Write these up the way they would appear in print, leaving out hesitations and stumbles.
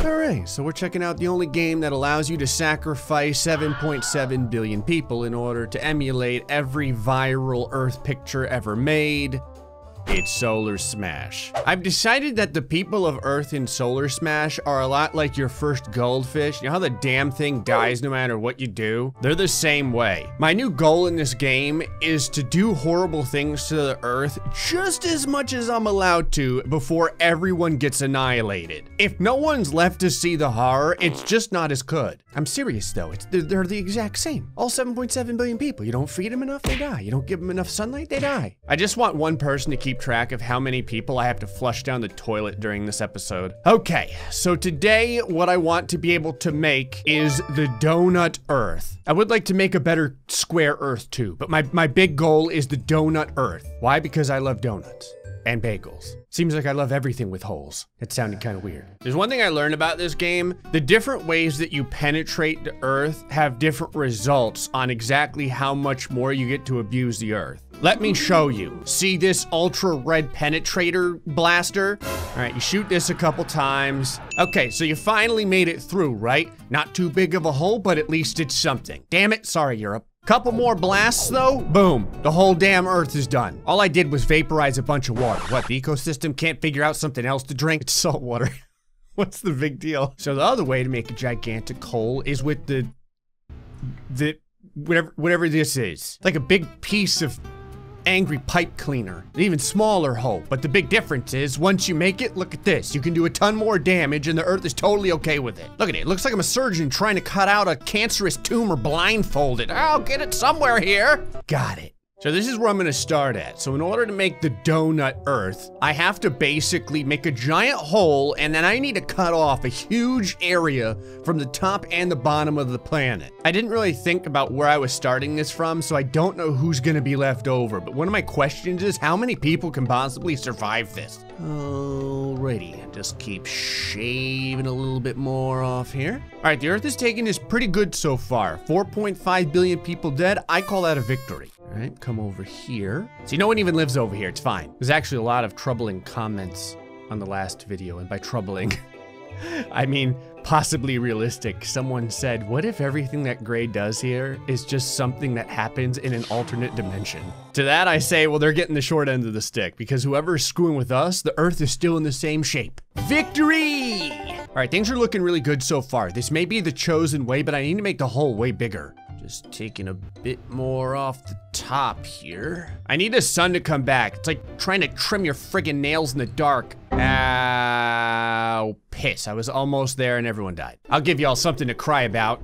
Alright, so we're checking out the only game that allows you to sacrifice 7.7 billion people in order to emulate every viral Earth picture ever made. It's Solar Smash. I've decided that the people of Earth in Solar Smash are a lot like your first goldfish. You know how the damn thing dies no matter what you do? They're the same way. My new goal in this game is to do horrible things to the Earth just as much as I'm allowed to before everyone gets annihilated. If no one's left to see the horror, it's just not as good. I'm serious though, they're the exact same. All 7.7 billion people. You don't feed them enough, they die. You don't give them enough sunlight, they die. I just want one person to keep track of how many people I have to flush down the toilet during this episode. Okay, so today what I want to be able to make is the donut Earth. I would like to make a better square Earth too, but my big goal is the donut Earth. Why? Because I love donuts and bagels. Seems like I love everything with holes. It sounded kind of weird. There's one thing I learned about this game. The different ways that you penetrate the Earth have different results on exactly how much more you get to abuse the Earth. Let me show you. See this ultra red penetrator blaster? All right, you shoot this a couple times. Okay, so you finally made it through, right? Not too big of a hole, but at least it's something. Damn it, sorry, Europe. Couple more blasts though, boom, the whole damn Earth is done. All I did was vaporize a bunch of water. What, the ecosystem can't figure out something else to drink? It's salt water. What's the big deal? So the other way to make a gigantic hole is with the whatever this is. Like a big piece of angry pipe cleaner, an even smaller hole. But the big difference is once you make it, look at this. You can do a ton more damage and the Earth is totally okay with it. Look at it, it looks like I'm a surgeon trying to cut out a cancerous tumor blindfolded. I'll get it somewhere here. Got it. So this is where I'm gonna start at. So in order to make the donut Earth, I have to basically make a giant hole and then I need to cut off a huge area from the top and the bottom of the planet. I didn't really think about where I was starting this from, so I don't know who's gonna be left over, but one of my questions is how many people can possibly survive this? Alrighty, just keep shaving a little bit more off here. All right, the Earth is taking this pretty good so far. 4.5 billion people dead, I call that a victory. All right, come over here. See, no one even lives over here, it's fine. There's actually a lot of troubling comments on the last video, and by troubling, I mean possibly realistic. Someone said, what if everything that Gray does here is just something that happens in an alternate dimension? To that I say, well, they're getting the short end of the stick because whoever's screwing with us, the Earth is still in the same shape. Victory! All right, things are looking really good so far. This may be the chosen way, but I need to make the hole way bigger. Just taking a bit more off the top here. I need the sun to come back. It's like trying to trim your friggin' nails in the dark. Ow, piss. I was almost there and everyone died. I'll give y'all something to cry about.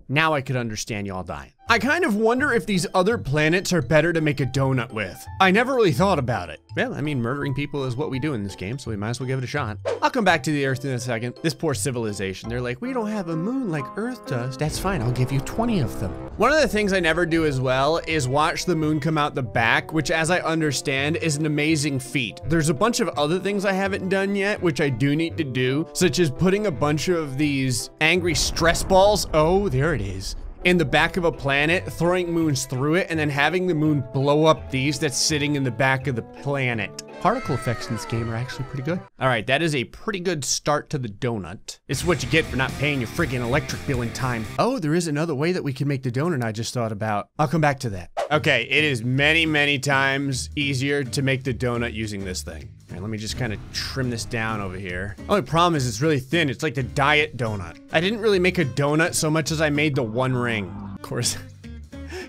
Now I could understand y'all dying. I kind of wonder if these other planets are better to make a donut with. I never really thought about it. Well, I mean, murdering people is what we do in this game, so we might as well give it a shot. I'll come back to the Earth in a second. This poor civilization, they're like, we don't have a moon like Earth does. That's fine, I'll give you 20 of them. One of the things I never do as well is watch the moon come out the back, which as I understand is an amazing feat. There's a bunch of other things I haven't done yet, which I do need to do, such as putting a bunch of these angry stress balls, oh, there it is, in the back of a planet, throwing moons through it, and then having the moon blow up these that's sitting in the back of the planet. Particle effects in this game are actually pretty good. All right, that is a pretty good start to the donut. This is what you get for not paying your friggin' electric bill in time. Oh, there is another way that we can make the donut I just thought about. I'll come back to that. Okay, it is many, many times easier to make the donut using this thing. All right, let me just kind of trim this down over here. Only problem is it's really thin. It's like the diet donut. I didn't really make a donut so much as I made the one ring. Of course,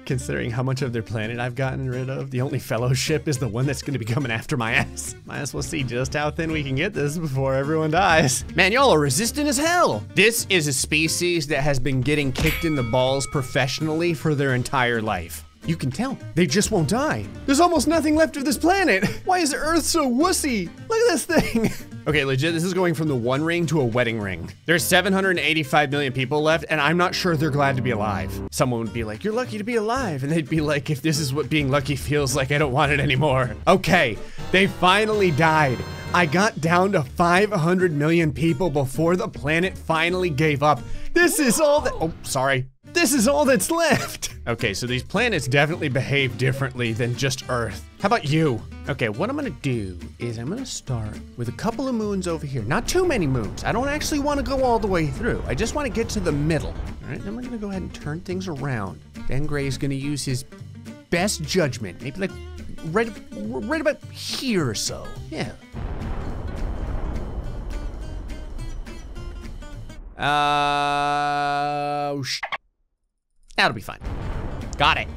considering how much of their planet I've gotten rid of, the only fellowship is the one that's gonna be coming after my ass. Might as well see just how thin we can get this before everyone dies. Man, y'all are resistant as hell. This is a species that has been getting kicked in the balls professionally for their entire life. You can tell, they just won't die. There's almost nothing left of this planet. Why is Earth so wussy? Look at this thing. Okay, legit, this is going from the one ring to a wedding ring. There's 785 million people left, and I'm not sure they're glad to be alive. Someone would be like, you're lucky to be alive. And they'd be like, if this is what being lucky feels like, I don't want it anymore. Okay, they finally died. I got down to 500 million people before the planet finally gave up. This is all that, oh, sorry. This is all that's left. Okay, so these planets definitely behave differently than just Earth. How about you? Okay, what I'm gonna do is I'm gonna start with a couple of moons over here. Not too many moons. I don't actually wanna go all the way through. I just wanna get to the middle. All right, then we're gonna go ahead and turn things around. Then Gray's gonna use his best judgment. Maybe like right about here or so. Yeah. That'll be fine. Got it.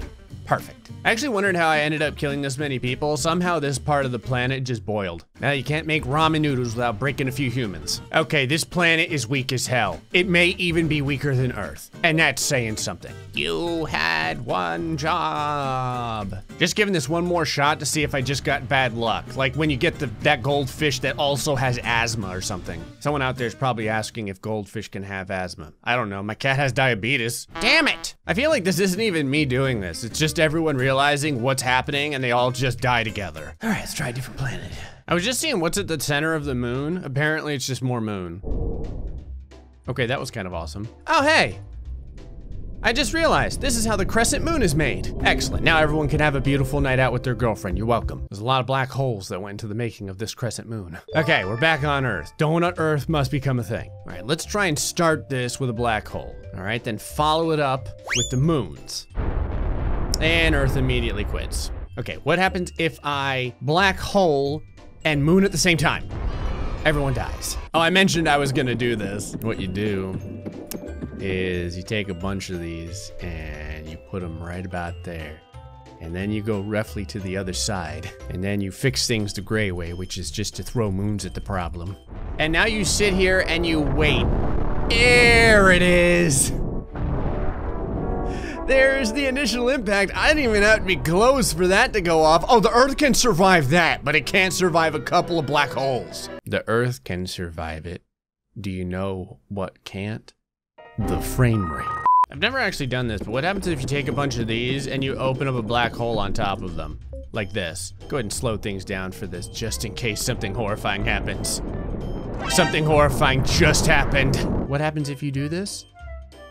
Perfect. I actually wondered how I ended up killing this many people. Somehow this part of the planet just boiled. Now you can't make ramen noodles without breaking a few humans. Okay, this planet is weak as hell. It may even be weaker than Earth. And that's saying something. You had one job. Just giving this one more shot to see if I just got bad luck. Like when you get that goldfish that also has asthma or something. Someone out there is probably asking if goldfish can have asthma. I don't know, my cat has diabetes. Damn it! I feel like this isn't even me doing this. It's just everyone realizing what's happening and they all just die together. All right, let's try a different planet. I was just seeing what's at the center of the moon. Apparently it's just more moon. Okay, that was kind of awesome. Oh, hey. I just realized this is how the crescent moon is made. Excellent, now everyone can have a beautiful night out with their girlfriend. You're welcome. There's a lot of black holes that went into the making of this crescent moon. Okay, we're back on Earth. Donut Earth must become a thing. All right, let's try and start this with a black hole. All right, then follow it up with the moons. And Earth immediately quits. Okay, what happens if I black hole and moon at the same time? Everyone dies. Oh, I mentioned I was gonna do this. What you do is you take a bunch of these and you put them right about there. And then you go roughly to the other side. And then you fix things the Gray way, which is just to throw moons at the problem. And now you sit here and you wait. There it is. There's the initial impact. I didn't even have to be close for that to go off. Oh, the Earth can survive that, but it can't survive a couple of black holes. The Earth can survive it. Do you know what can't? The frame rate. I've never actually done this, but what happens if you take a bunch of these and you open up a black hole on top of them? Like this. Go ahead and slow things down for this, just in case something horrifying happens. Something horrifying just happened. What happens if you do this?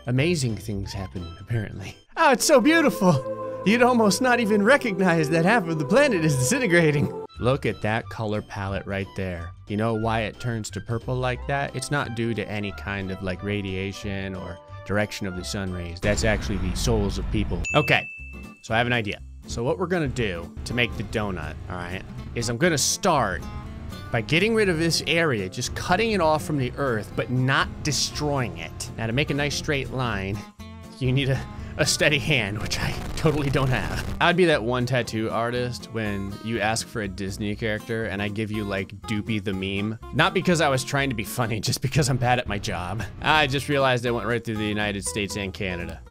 Amazing things happen, apparently. Oh, it's so beautiful. You'd almost not even recognize that half of the planet is disintegrating. Look at that color palette right there. You know why it turns to purple like that? It's not due to any kind of like radiation or direction of the sun rays. That's actually the souls of people. Okay, so I have an idea. So what we're gonna do to make the donut, all right, is I'm gonna start by getting rid of this area, just cutting it off from the Earth, but not destroying it. Now to make a nice straight line, you need a steady hand, which I totally don't have. I'd be that one tattoo artist when you ask for a Disney character and I give you like Doopy the meme. Not because I was trying to be funny, just because I'm bad at my job. I just realized I went right through the United States and Canada.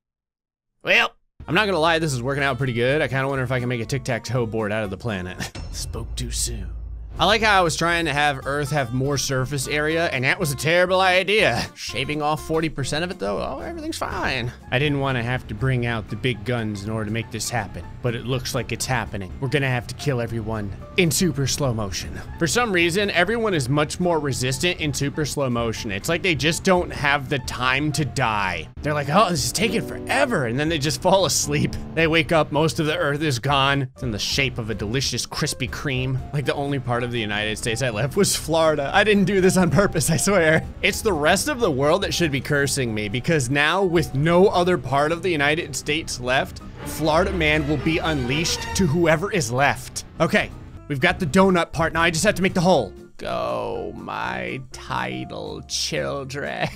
Well, I'm not gonna lie, this is working out pretty good. I kinda wonder if I can make a tic-tac-toe board out of the planet. Spoke too soon. I like how I was trying to have Earth have more surface area, and that was a terrible idea. Shaving off 40% of it though, oh, everything's fine. I didn't want to have to bring out the big guns in order to make this happen, but it looks like it's happening. We're gonna have to kill everyone in super slow motion. For some reason, everyone is much more resistant in super slow motion. It's like they just don't have the time to die. They're like, oh, this is taking forever, and then they just fall asleep. They wake up, most of the Earth is gone. It's in the shape of a delicious Krispy Kreme. Like the only part of the United States I left was Florida. I didn't do this on purpose, I swear. It's the rest of the world that should be cursing me, because now with no other part of the United States left, Florida man will be unleashed to whoever is left. Okay, we've got the donut part, now I just have to make the hole. Go, my title children.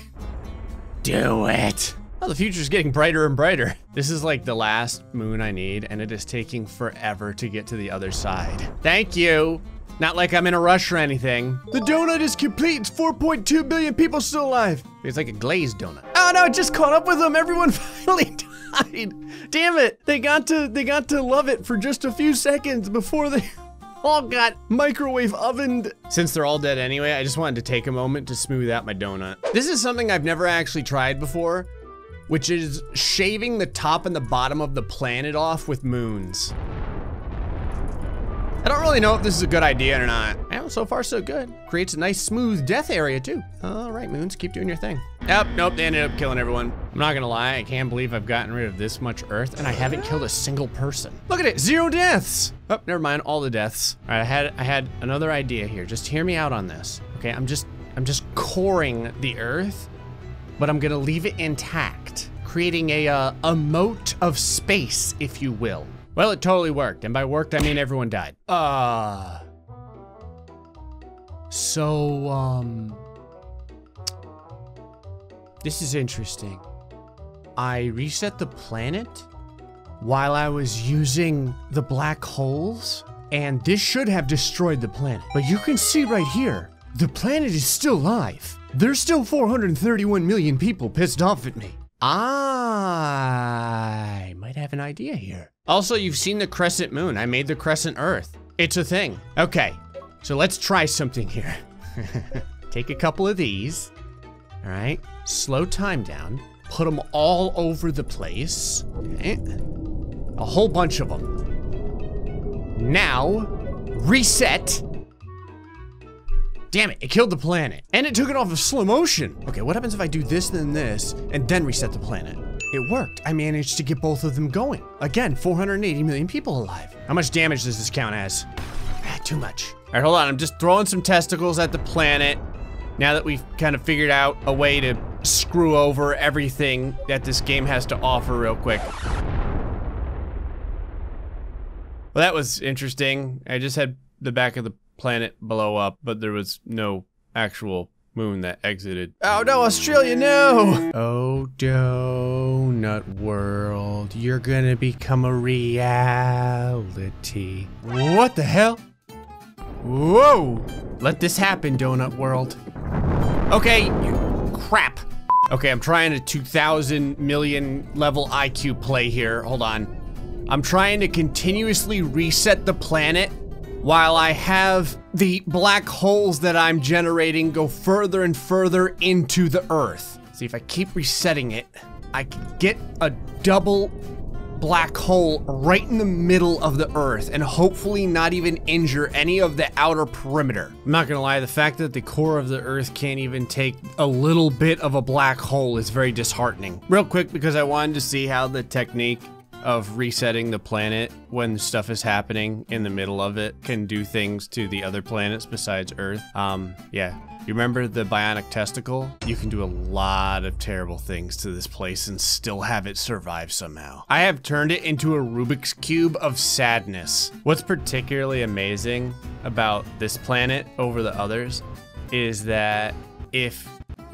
Do it. Oh, the future's getting brighter and brighter. This is like the last moon I need, and it is taking forever to get to the other side. Thank you. Not like I'm in a rush or anything. The donut is complete. It's 4.2 billion people still alive. It's like a glazed donut. Oh no, it just caught up with them. Everyone finally died. Damn it. They got to love it for just a few seconds before they all got microwave ovened. Since they're all dead anyway, I just wanted to take a moment to smooth out my donut. This is something I've never actually tried before, which is shaving the top and the bottom of the planet off with moons. I don't really know if this is a good idea or not. Well, so far so good. Creates a nice smooth death area too. All right, moons, keep doing your thing. Nope, nope, they ended up killing everyone. I'm not gonna lie, I can't believe I've gotten rid of this much Earth and I haven't killed a single person. Look at it, 0 deaths. Oh, never mind, all the deaths. All right, I had another idea here. Just hear me out on this. Okay, I'm just coring the Earth, but I'm gonna leave it intact, creating a moat of space, if you will. Well, it totally worked, and by worked, I mean everyone died. This is interesting. I reset the planet while I was using the black holes, and this should have destroyed the planet. But you can see right here, the planet is still alive. There's still 431 million people pissed off at me. I might have an idea here. Also, you've seen the crescent moon. I made the crescent Earth. It's a thing. Okay, so let's try something here. Take a couple of these, all right? Slow time down, put them all over the place, okay? A whole bunch of them. Now, reset. Damn it, it killed the planet. And it took it off of slow motion. Okay, what happens if I do this, then this, and then reset the planet? It worked. I managed to get both of them going. Again, 480 million people alive. How much damage does this count as? Too much. All right, hold on. I'm just throwing some testicles at the planet now that we've kind of figured out a way to screw over everything that this game has to offer real quick. Well, that was interesting. I just had the back of the planet blow up, but there was no actual moon that exited. Oh no, Australia, no! Oh, donut world, you're gonna become a reality. What the hell? Whoa! Let this happen, donut world. Okay, crap. Okay, I'm trying a 2,000 million level IQ play here. Hold on. I'm trying to continuously reset the planet while I have the black holes that I'm generating go further and further into the Earth. See, if I keep resetting it, I can get a double black hole right in the middle of the Earth and hopefully not even injure any of the outer perimeter. I'm not gonna lie, the fact that the core of the Earth can't even take a little bit of a black hole is very disheartening. Real quick, because I wanted to see how the technique of resetting the planet when stuff is happening in the middle of it can do things to the other planets besides Earth. Yeah. You remember the bionic testicle? You can do a lot of terrible things to this place and still have it survive somehow. I have turned it into a Rubik's Cube of sadness. What's particularly amazing about this planet over the others is that if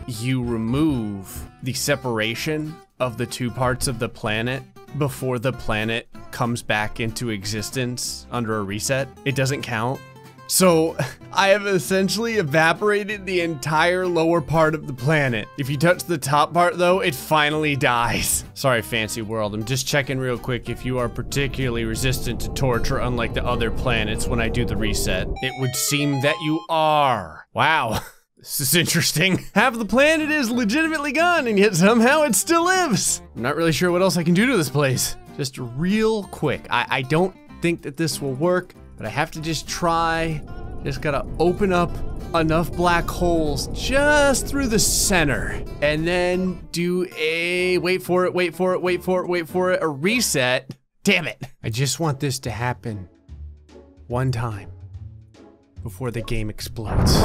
you remove the separation of the two parts of the planet before the planet comes back into existence under a reset, it doesn't count. So I have essentially evaporated the entire lower part of the planet. If you touch the top part though, it finally dies. Sorry, fancy world. I'm just checking real quick if you are particularly resistant to torture unlike the other planets when I do the reset. It would seem that you are. Wow. This is interesting. Half the planet is legitimately gone and yet somehow it still lives. I'm not really sure what else I can do to this place. Just real quick. I don't think that this will work, but I have to just try. Just gotta open up enough black holes just through the center and then do a, wait for it, a reset. Damn it. I just want this to happen one time before the game explodes.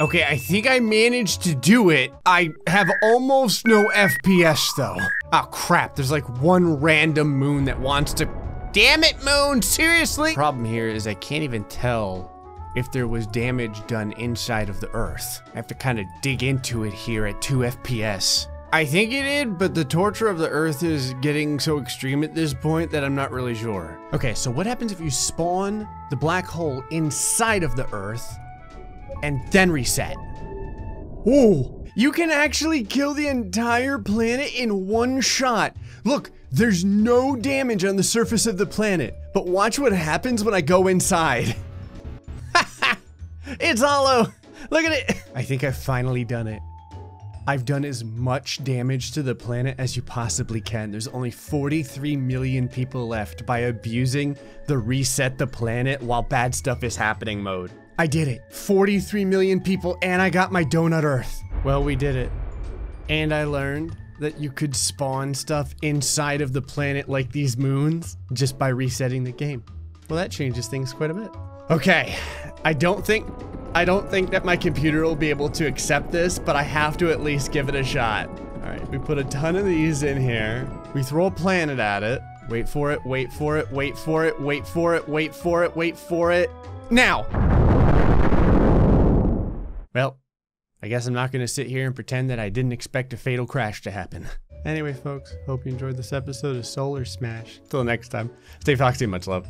Okay, I think I managed to do it. I have almost no FPS though. Oh crap, there's like one random moon that wants to, damn it moon, seriously? Problem here is I can't even tell if there was damage done inside of the Earth. I have to kind of dig into it here at 2 FPS. I think it did, but the torture of the Earth is getting so extreme at this point that I'm not really sure. Okay, so what happens if you spawn the black hole inside of the Earth and then reset? Oh, you can actually kill the entire planet in one shot. Look, there's no damage on the surface of the planet, but watch what happens when I go inside. It's hollow. Look at it. I think I've finally done it. I've done as much damage to the planet as you possibly can. There's only 43 million people left by abusing the reset the planet while bad stuff is happening mode. I did it. 43 million people and I got my donut Earth. Well, we did it. And I learned that you could spawn stuff inside of the planet like these moons just by resetting the game. Well, that changes things quite a bit. Okay, I don't think that my computer will be able to accept this, but I have to at least give it a shot. All right, we put a ton of these in here. We throw a planet at it. Wait for it, wait for it, wait for it, wait for it, wait for it, wait for it. Now! Well, I guess I'm not gonna sit here and pretend that I didn't expect a fatal crash to happen. Anyway, folks, hope you enjoyed this episode of Solar Smash. Till next time, stay foxy, much love.